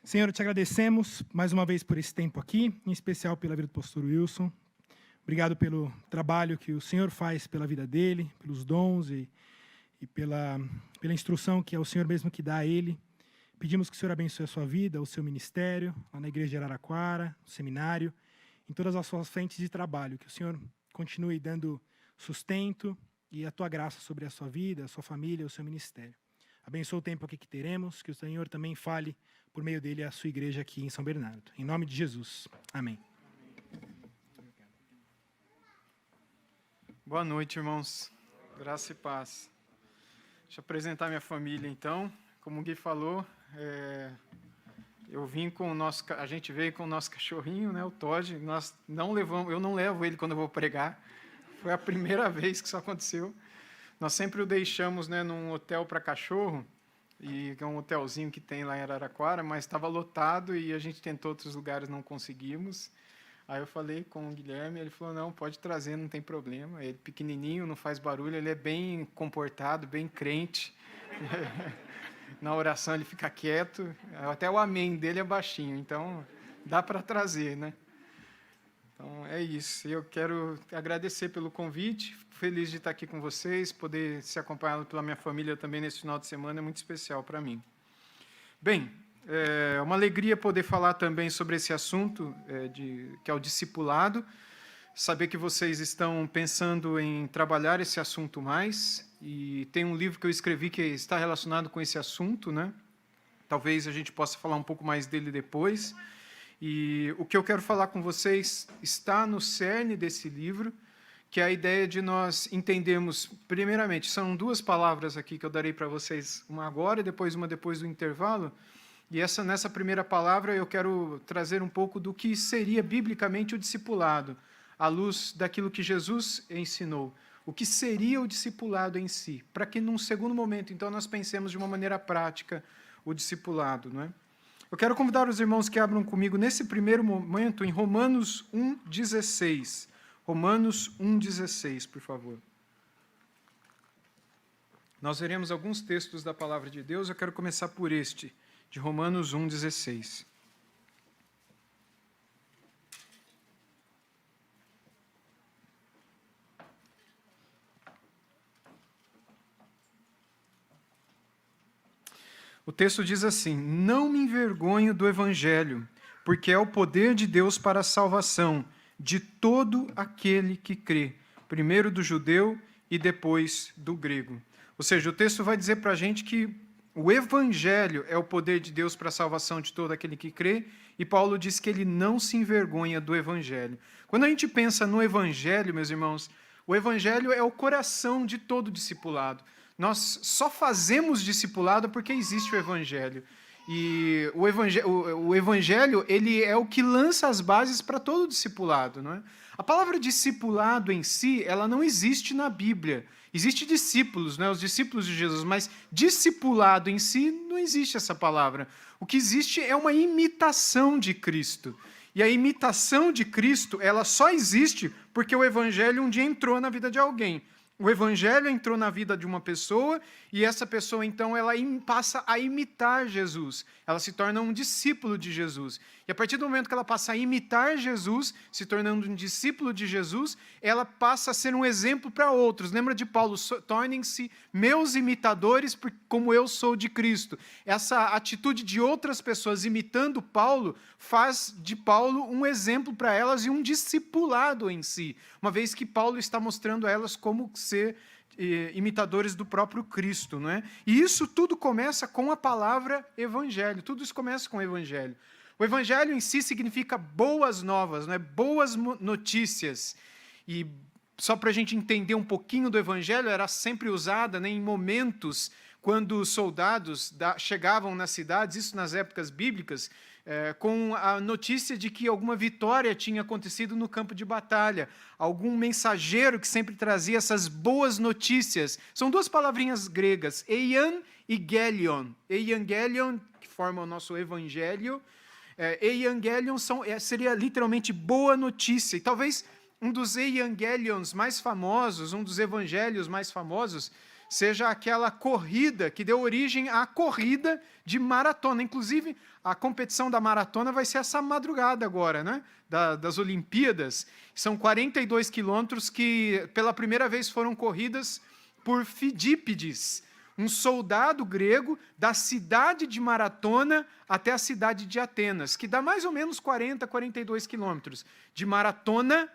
Senhor, te agradecemos mais uma vez por esse tempo aqui, em especial pela vida do pastor Wilson. Obrigado pelo trabalho que o Senhor faz pela vida dele, pelos dons e pela instrução que é o Senhor mesmo que dá a ele. Pedimos que o Senhor abençoe a sua vida, o seu ministério, lá na igreja de Araraquara, no seminário, em todas as suas frentes de trabalho. Que o Senhor continue dando sustento e a tua graça sobre a sua vida, a sua família, o seu ministério. Abençoa o tempo aqui que teremos, que o Senhor também fale por meio dele a sua igreja aqui em São Bernardo. Em nome de Jesus. Amém. Boa noite, irmãos. Graça e paz. Deixa eu apresentar minha família, então. Como o Gui falou, a gente veio com o nosso cachorrinho, né, o Todd. Eu não levo ele quando eu vou pregar. Foi a primeira vez que isso aconteceu. Nós sempre o deixamos, né, num hotel para cachorro, e é um hotelzinho que tem lá em Araraquara, mas estava lotado e a gente tentou outros lugares, não conseguimos. Aí eu falei com o Guilherme, ele falou, não, pode trazer, não tem problema. Ele pequenininho, não faz barulho, ele é bem comportado, bem crente. Na oração ele fica quieto, até o amém dele é baixinho, então dá para trazer, né? Então é isso, eu quero agradecer pelo convite, fico feliz de estar aqui com vocês, poder ser acompanhado pela minha família também nesse final de semana é muito especial para mim. Bem, é uma alegria poder falar também sobre esse assunto, que é o discipulado, saber que vocês estão pensando em trabalhar esse assunto mais, e tem um livro que eu escrevi que está relacionado com esse assunto, né? Talvez a gente possa falar um pouco mais dele depois. E o que eu quero falar com vocês está no cerne desse livro, que é a ideia de nós entendermos, primeiramente, são duas palavras aqui que eu darei para vocês, uma agora e depois uma depois do intervalo, e nessa primeira palavra eu quero trazer um pouco do que seria biblicamente o discipulado, à luz daquilo que Jesus ensinou. O que seria o discipulado em si, para que num segundo momento, então, nós pensemos de uma maneira prática o discipulado, não é? Eu quero convidar os irmãos que abram comigo nesse primeiro momento em Romanos 1,16. Romanos 1,16, por favor. Nós veremos alguns textos da Palavra de Deus, eu quero começar por este, de Romanos 1,16. O texto diz assim, não me envergonho do Evangelho, porque é o poder de Deus para a salvação de todo aquele que crê, primeiro do judeu e depois do grego. Ou seja, o texto vai dizer para a gente que o Evangelho é o poder de Deus para a salvação de todo aquele que crê, e Paulo diz que ele não se envergonha do Evangelho. Quando a gente pensa no Evangelho, meus irmãos, o Evangelho é o coração de todo discipulado. Nós só fazemos discipulado porque existe o Evangelho. E o Evangelho ele é o que lança as bases para todo o discipulado, não é? A palavra discipulado em si, ela não existe na Bíblia. Existem discípulos, né, os discípulos de Jesus, mas discipulado em si não existe essa palavra. O que existe é uma imitação de Cristo. E a imitação de Cristo, ela só existe porque o Evangelho um dia entrou na vida de alguém. O Evangelho entrou na vida de uma pessoa e essa pessoa, então, ela passa a imitar Jesus. Ela se torna um discípulo de Jesus. E a partir do momento que ela passa a imitar Jesus, se tornando um discípulo de Jesus, ela passa a ser um exemplo para outros. Lembra de Paulo? Tornem-se meus imitadores, como eu sou de Cristo. Essa atitude de outras pessoas imitando Paulo faz de Paulo um exemplo para elas e um discipulado em si, uma vez que Paulo está mostrando a elas como ser imitadores do próprio Cristo, não é? E isso tudo começa com a palavra evangelho, tudo isso começa com o evangelho. O evangelho em si significa boas novas, não é? Boas notícias. E só para a gente entender um pouquinho do evangelho, era sempre usada, né, em momentos quando os soldados chegavam nas cidades, isso nas épocas bíblicas, com a notícia de que alguma vitória tinha acontecido no campo de batalha, algum mensageiro que sempre trazia essas boas notícias. São duas palavrinhas gregas, eian e gelion. Eiangelion, que forma o nosso evangelho, eiangelion seria literalmente boa notícia. E talvez um dos eiangelions mais famosos, um dos evangelhos mais famosos, seja aquela corrida que deu origem à corrida de maratona. Inclusive, a competição da maratona vai ser essa madrugada agora, né? Das Olimpíadas. São 42 quilômetros que, pela primeira vez, foram corridas por Fidípides, um soldado grego da cidade de Maratona até a cidade de Atenas, que dá mais ou menos 40, 42 quilômetros, de Maratona,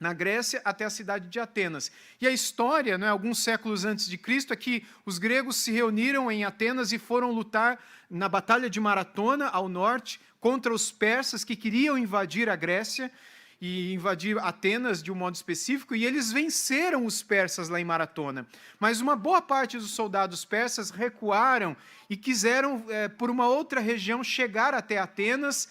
na Grécia, até a cidade de Atenas. E a história, né, alguns séculos antes de Cristo, é que os gregos se reuniram em Atenas e foram lutar na Batalha de Maratona, ao norte, contra os persas que queriam invadir a Grécia e invadir Atenas de um modo específico, e eles venceram os persas lá em Maratona. Mas uma boa parte dos soldados persas recuaram e quiseram, por uma outra região, chegar até Atenas,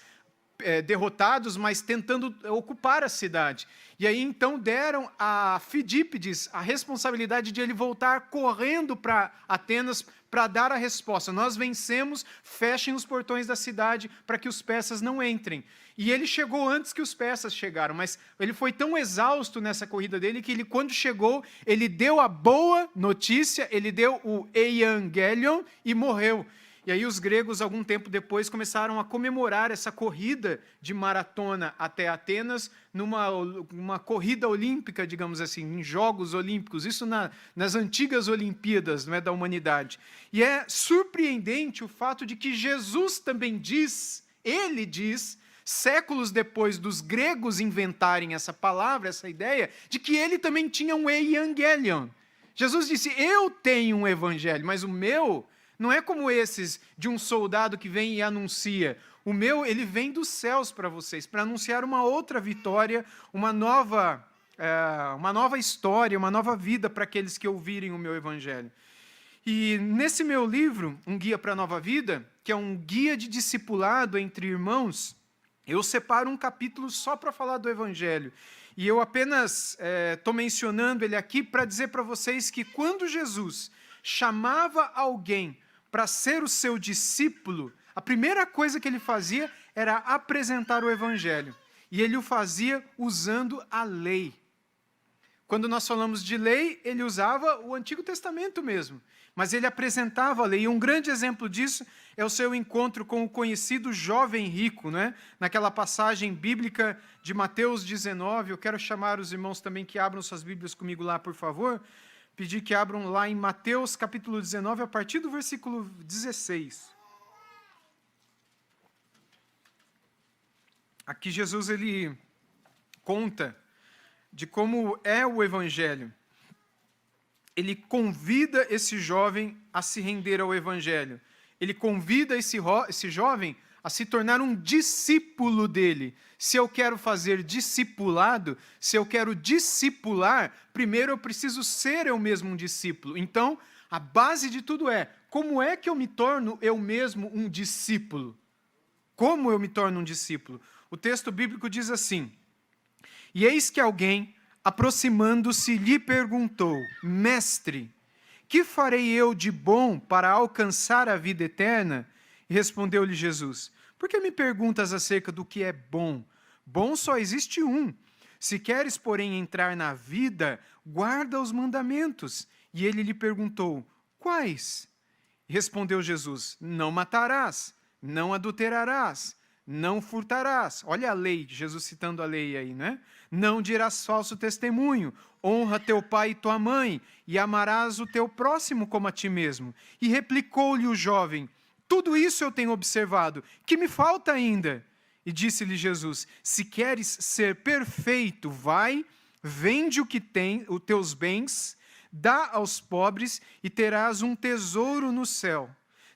derrotados, mas tentando ocupar a cidade. E aí, então, deram a Fidípides a responsabilidade de ele voltar correndo para Atenas para dar a resposta. Nós vencemos, fechem os portões da cidade para que os persas não entrem. E ele chegou antes que os persas chegaram, mas ele foi tão exausto nessa corrida dele que ele, quando chegou, ele deu a boa notícia, ele deu o Evangelion e morreu. E aí os gregos, algum tempo depois, começaram a comemorar essa corrida de maratona até Atenas, numa corrida olímpica, digamos assim, em Jogos Olímpicos, isso nas antigas Olimpíadas, não é, da humanidade. E é surpreendente o fato de que Jesus também diz, ele diz, séculos depois dos gregos inventarem essa palavra, essa ideia, de que ele também tinha um Evangelion. Jesus disse, eu tenho um evangelho, mas o meu não é como esses de um soldado que vem e anuncia. O meu, ele vem dos céus para vocês, para anunciar uma outra vitória, uma nova história, uma nova vida para aqueles que ouvirem o meu evangelho. E nesse meu livro, Um Guia para a Nova Vida, que é um guia de discipulado entre irmãos, eu separo um capítulo só para falar do evangelho. E eu apenas estou mencionando ele aqui para dizer para vocês que quando Jesus chamava alguém para ser o seu discípulo, a primeira coisa que ele fazia era apresentar o evangelho. E ele o fazia usando a lei. Quando nós falamos de lei, ele usava o Antigo Testamento mesmo. Mas ele apresentava a lei. E um grande exemplo disso é o seu encontro com o conhecido jovem rico, né? Naquela passagem bíblica de Mateus 19. Eu quero chamar os irmãos também que abram suas Bíblias comigo lá, por favor. Pedir que abram lá em Mateus, capítulo 19, a partir do versículo 16. Aqui Jesus ele conta de como é o evangelho. Ele convida esse jovem a se render ao evangelho. Ele convida esse jovem a se tornar um discípulo dele. Se eu quero fazer discipulado, se eu quero discipular, primeiro eu preciso ser eu mesmo um discípulo. Então, a base de tudo é, como é que eu me torno eu mesmo um discípulo? Como eu me torno um discípulo? O texto bíblico diz assim, e eis que alguém, aproximando-se, lhe perguntou, Mestre, que farei eu de bom para alcançar a vida eterna? E respondeu-lhe Jesus, por que me perguntas acerca do que é bom? Bom só existe um. Se queres, porém, entrar na vida, guarda os mandamentos. E ele lhe perguntou, quais? E respondeu Jesus, não matarás, não adulterarás, não furtarás. Olha a lei, Jesus citando a lei aí, né? Não dirás falso testemunho, honra teu pai e tua mãe, e amarás o teu próximo como a ti mesmo. E replicou-lhe o jovem, tudo isso eu tenho observado, que me falta ainda? E disse-lhe Jesus, se queres ser perfeito, vai, vende o que tem, os teus bens, dá aos pobres e terás um tesouro no céu.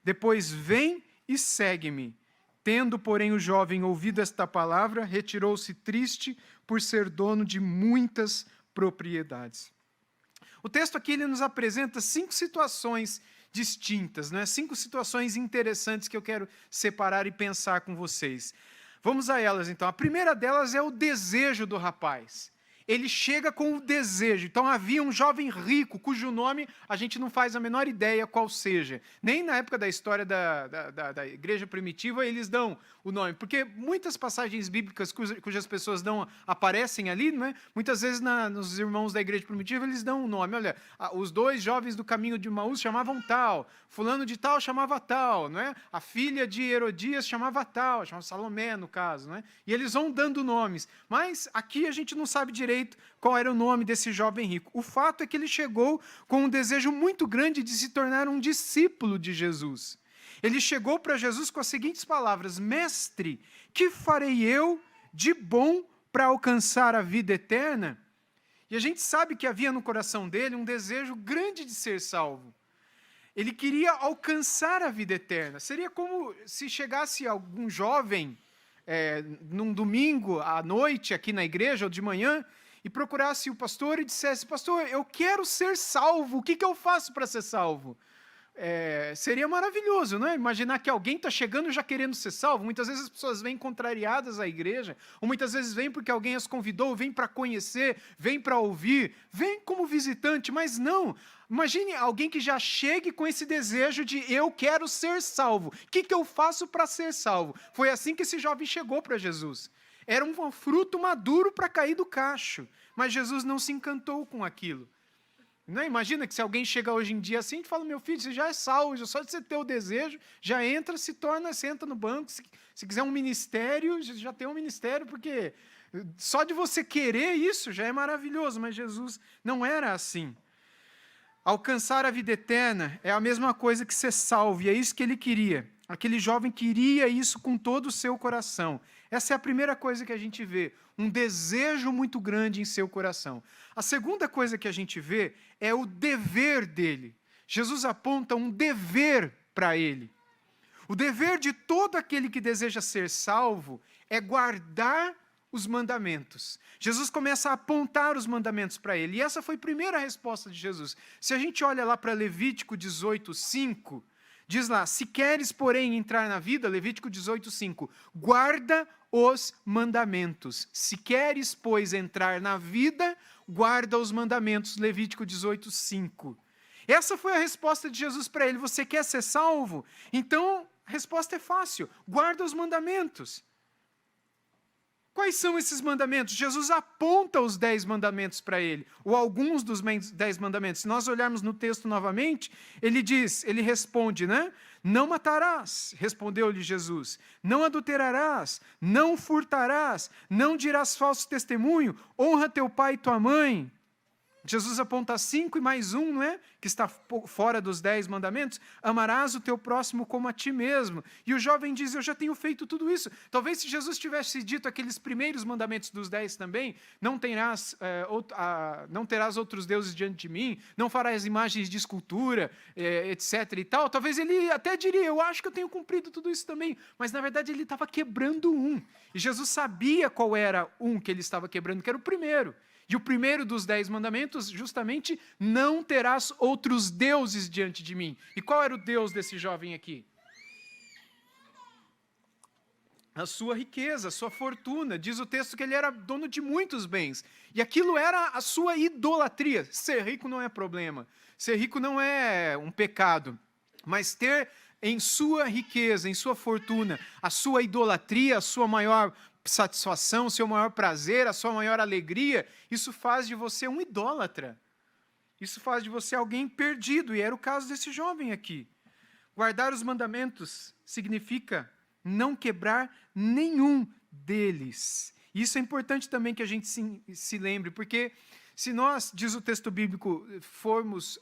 Depois vem e segue-me. Tendo, porém, o jovem ouvido esta palavra, retirou-se triste por ser dono de muitas propriedades. O texto aqui ele nos apresenta 5 situações distintas, né? 5 situações interessantes que eu quero separar e pensar com vocês. Vamos a elas, então. A primeira delas é o desejo do rapaz. ele chega com o desejo. Então havia um jovem rico, cujo nome a gente não faz a menor ideia qual seja. Nem na época da história da igreja primitiva eles dão o nome, porque muitas passagens bíblicas cujas pessoas não aparecem ali, não é? Muitas vezes nos irmãos da igreja primitiva eles dão um nome. Olha, os 2 jovens do caminho de Emaús chamavam tal, fulano de tal chamava tal, não é? A filha de Herodias chamava tal, chamava Salomé no caso, não é? E eles vão dando nomes, mas aqui a gente não sabe direito qual era o nome desse jovem rico. O fato é que ele chegou com um desejo muito grande de se tornar um discípulo de Jesus. Ele chegou para Jesus com as seguintes palavras: Mestre, que farei eu de bom para alcançar a vida eterna? E a gente sabe que havia no coração dele um desejo grande de ser salvo. Ele queria alcançar a vida eterna. Seria como se chegasse algum jovem num domingo à noite aqui na igreja ou de manhã e procurasse o pastor e dissesse: pastor, eu quero ser salvo, o que eu faço para ser salvo? Seria maravilhoso, não é? Imaginar que alguém está chegando já querendo ser salvo. Muitas vezes as pessoas vêm contrariadas à igreja, ou muitas vezes vêm porque alguém as convidou, vêm para conhecer, vêm para ouvir, vêm como visitante, mas não. Imagine alguém que já chegue com esse desejo de eu quero ser salvo. O que eu faço para ser salvo? Foi assim que esse jovem chegou para Jesus. Era um fruto maduro para cair do cacho, mas Jesus não se encantou com aquilo. Não é? Imagina que se alguém chega hoje em dia assim e fala: meu filho, você já é salvo, só de você ter o desejo, já entra, senta no banco, se quiser um ministério, já tem um ministério, porque só de você querer isso já é maravilhoso, mas Jesus não era assim. Alcançar a vida eterna é a mesma coisa que ser salvo, e é isso que ele queria. Aquele jovem queria isso com todo o seu coração. Essa é a primeira coisa que a gente vê, um desejo muito grande em seu coração. A segunda coisa que a gente vê é o dever dele. Jesus aponta um dever para ele. O dever de todo aquele que deseja ser salvo é guardar os mandamentos. Jesus começa a apontar os mandamentos para ele, e essa foi a primeira resposta de Jesus. Se a gente olha lá para Levítico 18:5, diz lá: se queres, porém, entrar na vida, Levítico 18:5, guarda os mandamentos. Se queres, pois, entrar na vida, guarda os mandamentos, Levítico 18:5. Essa foi a resposta de Jesus para ele. Você quer ser salvo? Então, a resposta é fácil: guarda os mandamentos. Quais são esses mandamentos? Jesus aponta os 10 mandamentos para ele, ou alguns dos 10 mandamentos. Se nós olharmos no texto novamente, ele responde, né? Não matarás, respondeu-lhe Jesus. Não adulterarás, não furtarás, não dirás falso testemunho, honra teu pai e tua mãe. Jesus aponta 5 e mais um, não é? Que está fora dos 10 mandamentos. Amarás o teu próximo como a ti mesmo. E o jovem diz: eu já tenho feito tudo isso. Talvez se Jesus tivesse dito aqueles primeiros mandamentos dos 10 também: não terás outros deuses diante de mim, não farás imagens de escultura, etc. e tal. Talvez ele até diria: eu acho que eu tenho cumprido tudo isso também. Mas na verdade ele estava quebrando um. E Jesus sabia qual era um que ele estava quebrando, que era o primeiro. E o primeiro dos 10 mandamentos, justamente, não terás outros deuses diante de mim. E qual era o Deus desse jovem aqui? A sua riqueza, a sua fortuna. Diz o texto que ele era dono de muitos bens. E aquilo era a sua idolatria. Ser rico não é problema. Ser rico não é um pecado. Mas ter em sua riqueza, em sua fortuna, a sua idolatria, a sua maior satisfação, o seu maior prazer, a sua maior alegria, isso faz de você um idólatra. Isso faz de você alguém perdido, e era o caso desse jovem aqui. Guardar os mandamentos significa não quebrar nenhum deles. Isso é importante também que a gente se lembre, porque se nós, diz o texto bíblico, formos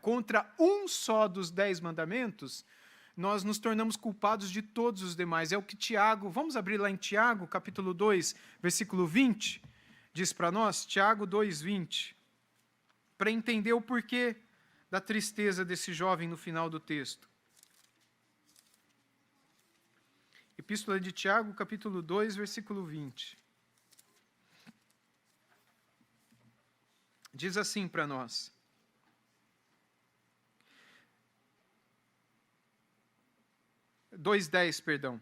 contra um só dos 10 mandamentos, nós nos tornamos culpados de todos os demais. É o que Tiago, vamos abrir lá em Tiago, capítulo 2, versículo 20, diz para nós, Tiago 2, 20, para entender o porquê da tristeza desse jovem no final do texto. Epístola de Tiago, capítulo 2, versículo 20. Diz assim para nós: 2:10, perdão.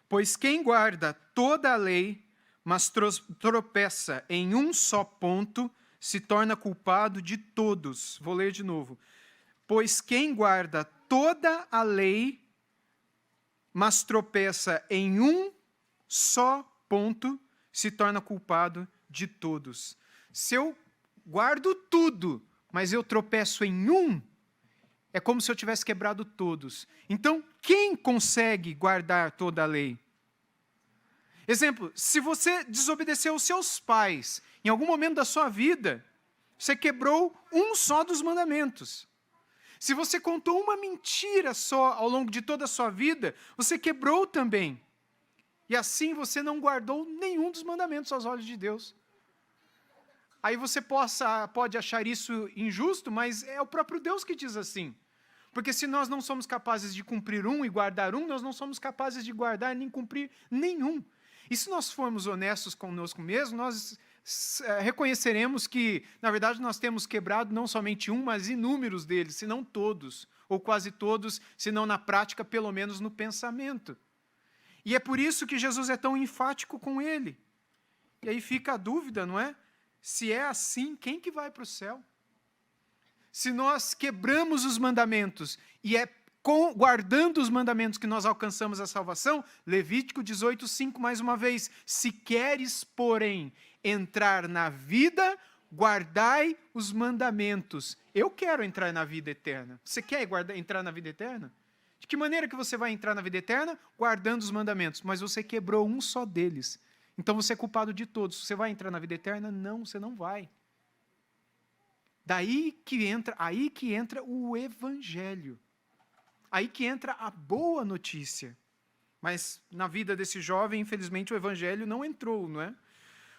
Pois quem guarda toda a lei, mas tropeça em um só ponto, se torna culpado de todos. Vou ler de novo. Pois quem guarda toda a lei, mas tropeça em um só ponto, se torna culpado de todos. Se eu guardo tudo, mas eu tropeço em um, é como se eu tivesse quebrado todos. Então, quem consegue guardar toda a lei? Exemplo, se você desobedeceu aos seus pais, em algum momento da sua vida, você quebrou um só dos mandamentos. Se você contou uma mentira só ao longo de toda a sua vida, você quebrou também. E assim você não guardou nenhum dos mandamentos aos olhos de Deus. Aí você pode achar isso injusto, mas é o próprio Deus que diz assim. Porque se nós não somos capazes de cumprir um e guardar um, nós não somos capazes de guardar nem cumprir nenhum. E se nós formos honestos conosco mesmo, nós reconheceremos que, na verdade, nós temos quebrado não somente um, mas inúmeros deles, se não todos, ou quase todos, se não na prática, pelo menos no pensamento. E é por isso que Jesus é tão enfático com ele. E aí fica a dúvida, não é? Se é assim, quem que vai para o céu? Se nós quebramos os mandamentos e é guardando os mandamentos que nós alcançamos a salvação, Levítico 18:5, mais uma vez, se queres, porém, entrar na vida, guardai os mandamentos. Eu quero entrar na vida eterna. Você quer entrar na vida eterna? De que maneira que você vai entrar na vida eterna? Guardando os mandamentos, mas você quebrou um só deles. Então você é culpado de todos. Você vai entrar na vida eterna? Não, você não vai. Aí que entra o evangelho. Aí que entra a boa notícia. Mas na vida desse jovem, infelizmente, o evangelho não entrou, não é?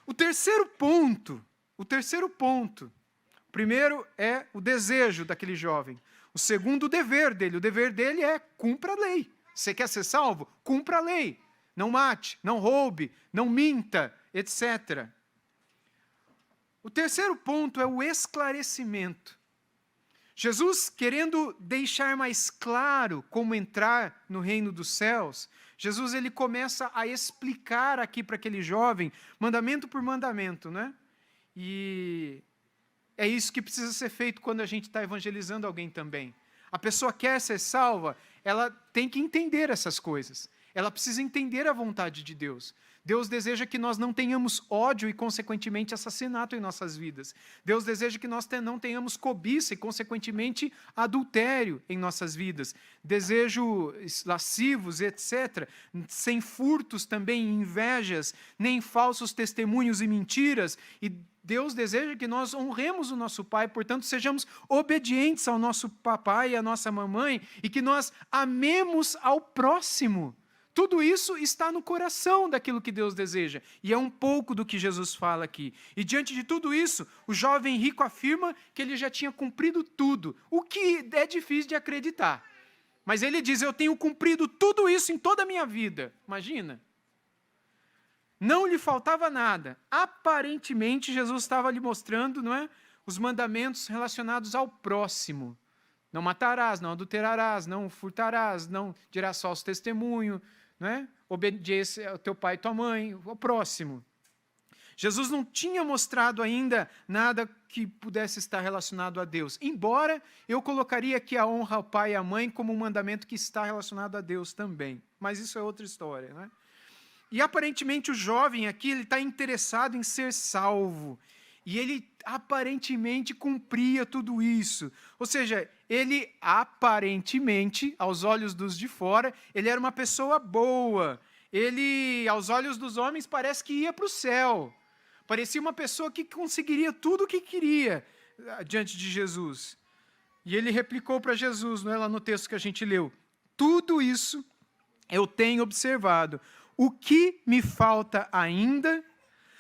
O terceiro ponto. Primeiro é o desejo daquele jovem. O segundo, o dever dele. O dever dele é cumpra a lei. Você quer ser salvo? Cumpra a lei. Não mate, não roube, não minta, etc. O terceiro ponto é o esclarecimento. Jesus, querendo deixar mais claro como entrar no reino dos céus, Jesus ele começa a explicar aqui para aquele jovem, mandamento por mandamento, né? E é isso que precisa ser feito quando a gente está evangelizando alguém também. A pessoa quer ser salva, ela tem que entender essas coisas. Ela precisa entender a vontade de Deus. Deus deseja que nós não tenhamos ódio e, consequentemente, assassinato em nossas vidas. Deus deseja que nós não tenhamos cobiça e, consequentemente, adultério em nossas vidas. Desejos lascivos, etc. Sem furtos também, invejas, nem falsos testemunhos e mentiras. E Deus deseja que nós honremos o nosso pai, portanto, sejamos obedientes ao nosso papai e à nossa mamãe e que nós amemos ao próximo. Tudo isso está no coração daquilo que Deus deseja. E é um pouco do que Jesus fala aqui. E diante de tudo isso, o jovem rico afirma que ele já tinha cumprido tudo, o que é difícil de acreditar. Mas ele diz, eu tenho cumprido tudo isso em toda a minha vida. Imagina. Não lhe faltava nada. Aparentemente, Jesus estava lhe mostrando, não é, os mandamentos relacionados ao próximo. Não matarás, não adulterarás, não furtarás, não dirás falso testemunho, não é? Obediência ao teu pai e tua mãe, ao próximo. Jesus não tinha mostrado ainda nada que pudesse estar relacionado a Deus. Embora eu colocaria aqui a honra ao pai e à mãe como um mandamento que está relacionado a Deus também. Mas isso é outra história, não é? E aparentemente o jovem aqui ele está interessado em ser salvo. E ele aparentemente cumpria tudo isso. Ou seja, ele aparentemente, aos olhos dos de fora, ele era uma pessoa boa. Ele, aos olhos dos homens, parece que ia para o céu. Parecia uma pessoa que conseguiria tudo o que queria diante de Jesus. E ele replicou para Jesus, não é, lá no texto que a gente leu, tudo isso eu tenho observado. O que me falta ainda?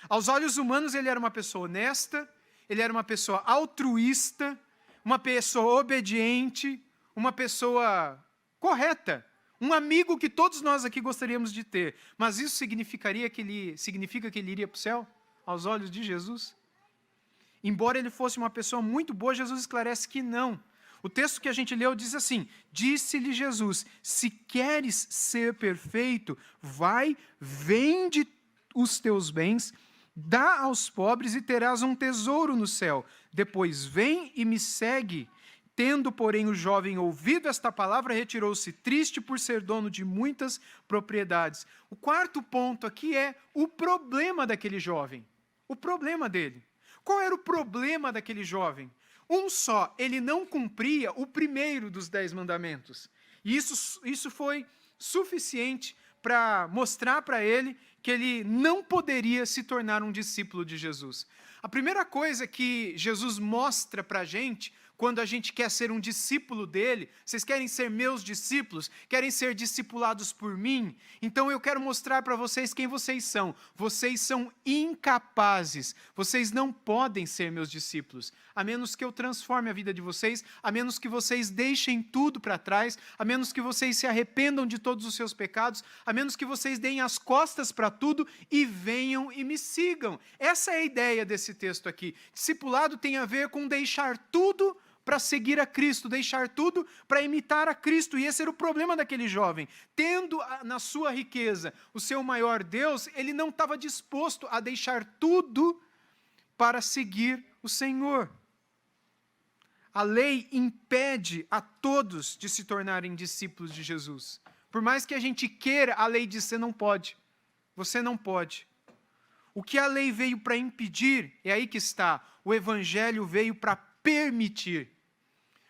Aos olhos humanos, ele era uma pessoa honesta, ele era uma pessoa altruísta, uma pessoa obediente, uma pessoa correta, um amigo que todos nós aqui gostaríamos de ter. Mas isso significa que ele iria para o céu? Aos olhos de Jesus? Embora ele fosse uma pessoa muito boa, Jesus esclarece que não. O texto que a gente leu diz assim, disse-lhe Jesus, se queres ser perfeito, vai, vende os teus bens, dá aos pobres e terás um tesouro no céu. Depois vem e me segue. Tendo, porém, o jovem ouvido esta palavra, retirou-se triste por ser dono de muitas propriedades. O quarto ponto aqui é o problema daquele jovem. O problema dele. Qual era o problema daquele jovem? Um só, ele não cumpria o primeiro dos 10 mandamentos. E isso foi suficiente para mostrar para ele que ele não poderia se tornar um discípulo de Jesus. A primeira coisa que Jesus mostra para a gente, quando a gente quer ser um discípulo dele, vocês querem ser meus discípulos? Querem ser discipulados por mim? Então eu quero mostrar para vocês quem vocês são. Vocês são incapazes. Vocês não podem ser meus discípulos. A menos que eu transforme a vida de vocês, a menos que vocês deixem tudo para trás, a menos que vocês se arrependam de todos os seus pecados, a menos que vocês deem as costas para tudo e venham e me sigam. Essa é a ideia desse texto aqui. Discipulado tem a ver com deixar tudo para seguir a Cristo, deixar tudo para imitar a Cristo. E esse era o problema daquele jovem. Tendo na sua riqueza o seu maior Deus, ele não estava disposto a deixar tudo para seguir o Senhor. A lei impede a todos de se tornarem discípulos de Jesus. Por mais que a gente queira, a lei diz: você não pode. Você não pode. O que a lei veio para impedir, é aí que está. O Evangelho veio para permitir.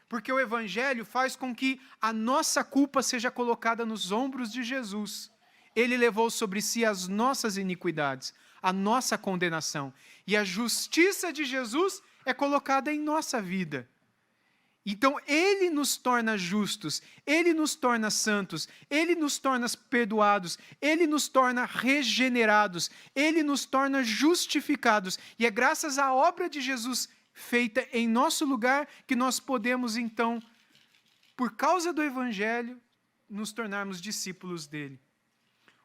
Porque o Evangelho faz com que a nossa culpa seja colocada nos ombros de Jesus. Ele levou sobre si as nossas iniquidades, a nossa condenação. E a justiça de Jesus é colocada em nossa vida. Então, Ele nos torna justos, Ele nos torna santos, Ele nos torna perdoados, Ele nos torna regenerados, Ele nos torna justificados. E é graças à obra de Jesus feita em nosso lugar que nós podemos, então, por causa do Evangelho, nos tornarmos discípulos dele.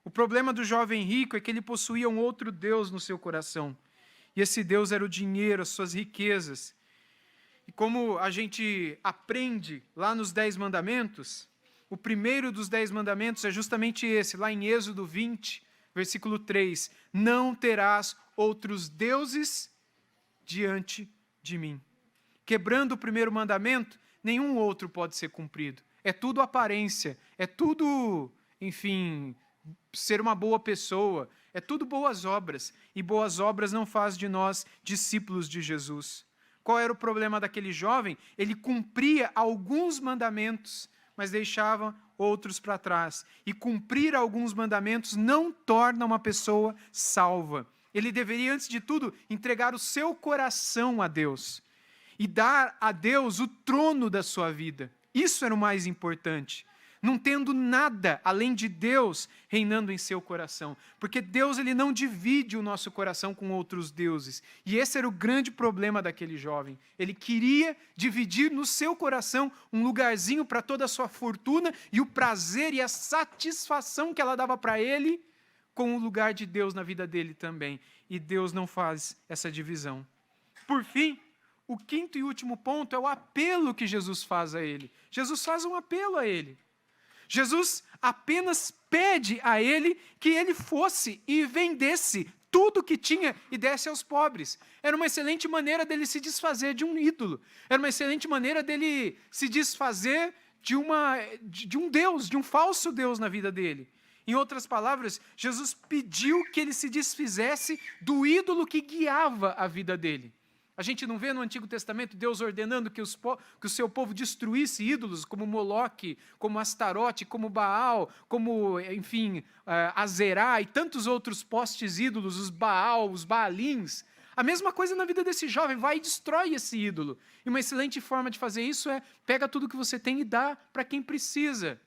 O problema do jovem rico é que ele possuía um outro Deus no seu coração. E esse Deus era o dinheiro, as suas riquezas. E como a gente aprende lá nos 10 mandamentos, o primeiro dos 10 mandamentos é justamente esse, lá em Êxodo 20, versículo 3. Não terás outros deuses diante de mim. Quebrando o primeiro mandamento, nenhum outro pode ser cumprido. É tudo aparência, é tudo, enfim, ser uma boa pessoa, é tudo boas obras. E boas obras não faz de nós discípulos de Jesus. Qual era o problema daquele jovem? Ele cumpria alguns mandamentos, mas deixava outros para trás. E cumprir alguns mandamentos não torna uma pessoa salva. Ele deveria, antes de tudo, entregar o seu coração a Deus e dar a Deus o trono da sua vida. Isso era o mais importante. Não tendo nada além de Deus reinando em seu coração. Porque Deus, ele não divide o nosso coração com outros deuses. E esse era o grande problema daquele jovem. Ele queria dividir no seu coração um lugarzinho para toda a sua fortuna e o prazer e a satisfação que ela dava para ele, com o lugar de Deus na vida dele também. E Deus não faz essa divisão. Por fim, o quinto e último ponto é o apelo que Jesus faz a ele. Jesus faz um apelo a ele. Jesus apenas pede a ele que ele fosse e vendesse tudo que tinha e desse aos pobres. Era uma excelente maneira dele se desfazer de um ídolo. Era uma excelente maneira dele se desfazer de um Deus, de um falso Deus na vida dele. Em outras palavras, Jesus pediu que ele se desfizesse do ídolo que guiava a vida dele. A gente não vê no Antigo Testamento Deus ordenando que o seu povo destruísse ídolos como Moloque, como Astarote, como Baal, como, enfim, Azerá e tantos outros postes ídolos, os Baal, os Baalins. A mesma coisa na vida desse jovem, vai e destrói esse ídolo. E uma excelente forma de fazer isso é, pega tudo que você tem e dá para quem precisa.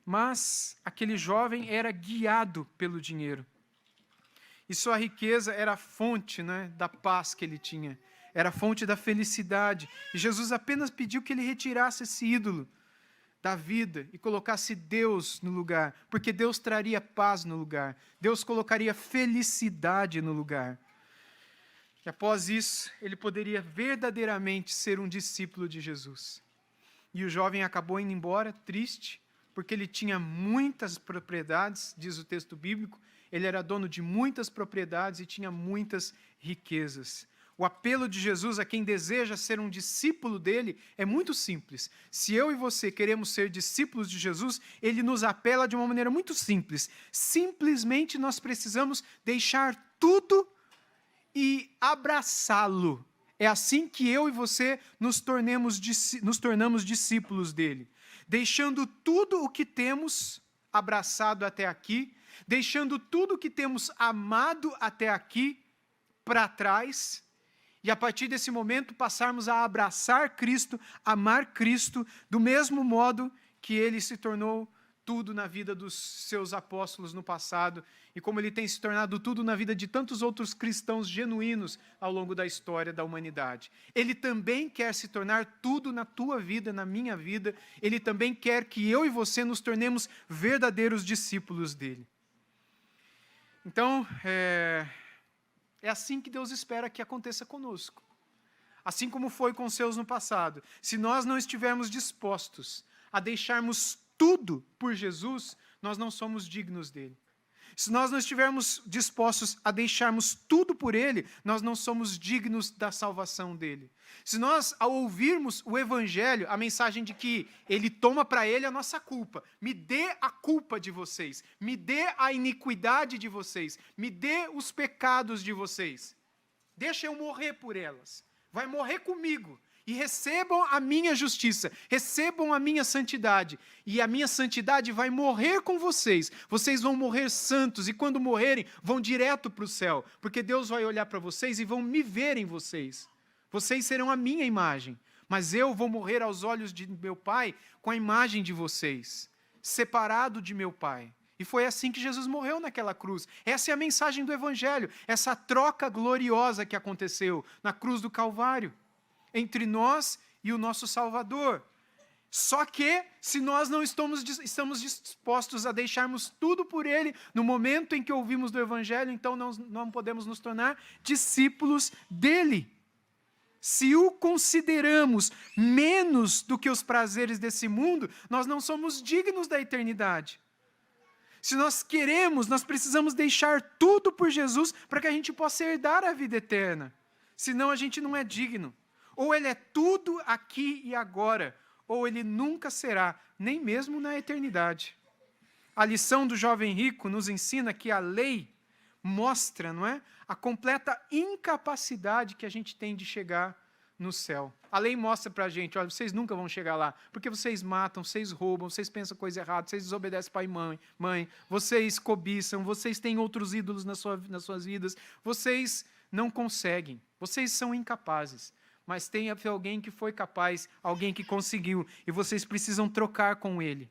Mas aquele jovem era guiado pelo dinheiro. E sua riqueza era a fonte, da paz que ele tinha. Era a fonte da felicidade. E Jesus apenas pediu que ele retirasse esse ídolo da vida e colocasse Deus no lugar. Porque Deus traria paz no lugar. Deus colocaria felicidade no lugar. E após isso, ele poderia verdadeiramente ser um discípulo de Jesus. E o jovem acabou indo embora triste, porque ele tinha muitas propriedades, diz o texto bíblico, ele era dono de muitas propriedades e tinha muitas riquezas. O apelo de Jesus a quem deseja ser um discípulo dele é muito simples. Se eu e você queremos ser discípulos de Jesus, ele nos apela de uma maneira muito simples. Simplesmente nós precisamos deixar tudo e abraçá-lo. É assim que eu e você nos tornamos discípulos dele. Deixando tudo o que temos abraçado até aqui, deixando tudo o que temos amado até aqui para trás, e a partir desse momento passarmos a abraçar Cristo, amar Cristo, do mesmo modo que ele se tornou tudo na vida dos seus apóstolos no passado, e como ele tem se tornado tudo na vida de tantos outros cristãos genuínos ao longo da história da humanidade. Ele também quer se tornar tudo na tua vida, na minha vida, ele também quer que eu e você nos tornemos verdadeiros discípulos dele. Então, é assim que Deus espera que aconteça conosco. Assim como foi com os seus no passado. Se nós não estivermos dispostos a deixarmos tudo por Jesus, nós não somos dignos dele. Se nós não estivermos dispostos a deixarmos tudo por ele, nós não somos dignos da salvação dele. Se nós, ao ouvirmos o evangelho, a mensagem de que ele toma para ele a nossa culpa, me dê a culpa de vocês, me dê a iniquidade de vocês, me dê os pecados de vocês, deixa eu morrer por elas, vai morrer comigo, e recebam a minha justiça, recebam a minha santidade, e a minha santidade vai morrer com vocês, vocês vão morrer santos, e quando morrerem, vão direto para o céu, porque Deus vai olhar para vocês e vão me ver em vocês. Vocês serão a minha imagem, mas eu vou morrer aos olhos de meu Pai com a imagem de vocês, separado de meu Pai. E foi assim que Jesus morreu naquela cruz. Essa é a mensagem do Evangelho, essa troca gloriosa que aconteceu na cruz do Calvário, entre nós e o nosso Salvador. Só que, se nós não estamos dispostos a deixarmos tudo por Ele, no momento em que ouvimos do Evangelho, então não podemos nos tornar discípulos dEle. Se o consideramos menos do que os prazeres desse mundo, nós não somos dignos da eternidade. Se nós queremos, nós precisamos deixar tudo por Jesus para que a gente possa herdar a vida eterna. Senão a gente não é digno. Ou ele é tudo aqui e agora, ou ele nunca será, nem mesmo na eternidade. A lição do jovem rico nos ensina que a lei mostra, não é, a completa incapacidade que a gente tem de chegar no céu. A lei mostra para a gente, olha, vocês nunca vão chegar lá, porque vocês matam, vocês roubam, vocês pensam coisa errada, vocês desobedecem pai e mãe, vocês cobiçam, vocês têm outros ídolos nas suas vidas, vocês não conseguem, vocês são incapazes. Mas tem alguém que foi capaz, alguém que conseguiu, e vocês precisam trocar com ele.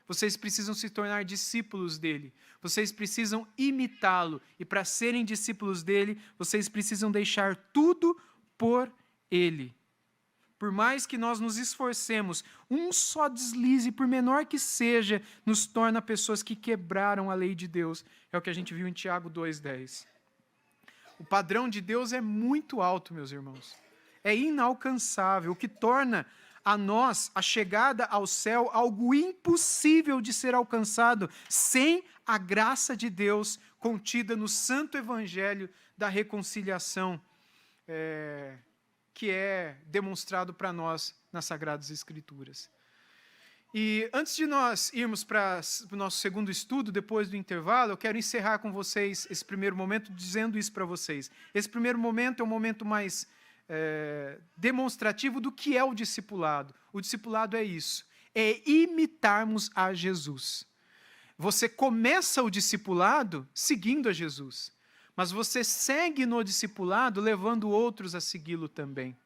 Vocês precisam se tornar discípulos dele. Vocês precisam imitá-lo. E para serem discípulos dele, vocês precisam deixar tudo por ele. Por mais que nós nos esforcemos, um só deslize, por menor que seja, nos torna pessoas que quebraram a lei de Deus. É o que a gente viu em Tiago 2,10. O padrão de Deus é muito alto, meus irmãos. É inalcançável, o que torna a nós a chegada ao céu algo impossível de ser alcançado sem a graça de Deus contida no santo evangelho da reconciliação, que é demonstrado para nós nas Sagradas Escrituras. E antes de nós irmos para o nosso segundo estudo, depois do intervalo, eu quero encerrar com vocês esse primeiro momento dizendo isso para vocês. Esse primeiro momento é um momento mais demonstrativo do que é o discipulado. O discipulado é isso, é imitarmos a Jesus. Você começa o discipulado seguindo a Jesus, mas você segue no discipulado levando outros a segui-lo também.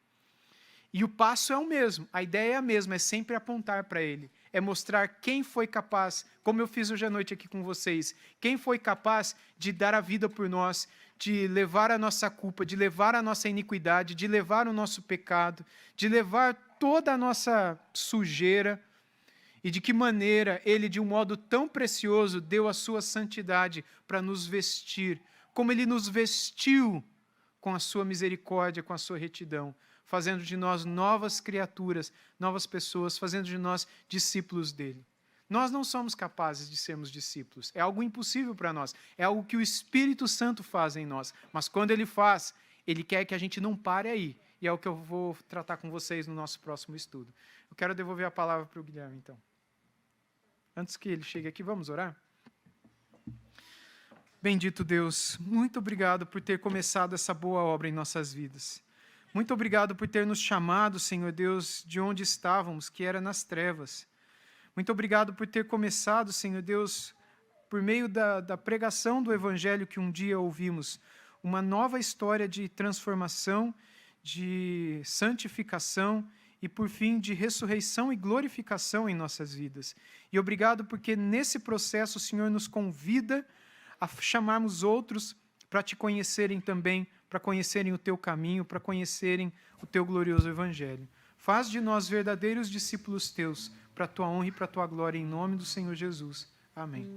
E o passo é o mesmo, a ideia é a mesma, é sempre apontar para ele, é mostrar quem foi capaz, como eu fiz hoje à noite aqui com vocês, quem foi capaz de dar a vida por nós, de levar a nossa culpa, de levar a nossa iniquidade, de levar o nosso pecado, de levar toda a nossa sujeira, e de que maneira ele, de um modo tão precioso, deu a sua santidade para nos vestir, como ele nos vestiu com a sua misericórdia, com a sua retidão, fazendo de nós novas criaturas, novas pessoas, fazendo de nós discípulos dele. Nós não somos capazes de sermos discípulos. É algo impossível para nós. É algo que o Espírito Santo faz em nós. Mas quando ele faz, ele quer que a gente não pare aí. E é o que eu vou tratar com vocês no nosso próximo estudo. Eu quero devolver a palavra para o Guilherme, então. Antes que ele chegue aqui, vamos orar? Bendito Deus, muito obrigado por ter começado essa boa obra em nossas vidas. Muito obrigado por ter nos chamado, Senhor Deus, de onde estávamos, que era nas trevas. Muito obrigado por ter começado, Senhor Deus, por meio da pregação do Evangelho que um dia ouvimos, uma nova história de transformação, de santificação e, por fim, de ressurreição e glorificação em nossas vidas. E obrigado porque nesse processo o Senhor nos convida a chamarmos outros para te conhecerem também, para conhecerem o teu caminho, para conhecerem o teu glorioso Evangelho. Faz de nós verdadeiros discípulos teus, para a tua honra e para a tua glória, em nome do Senhor Jesus. Amém.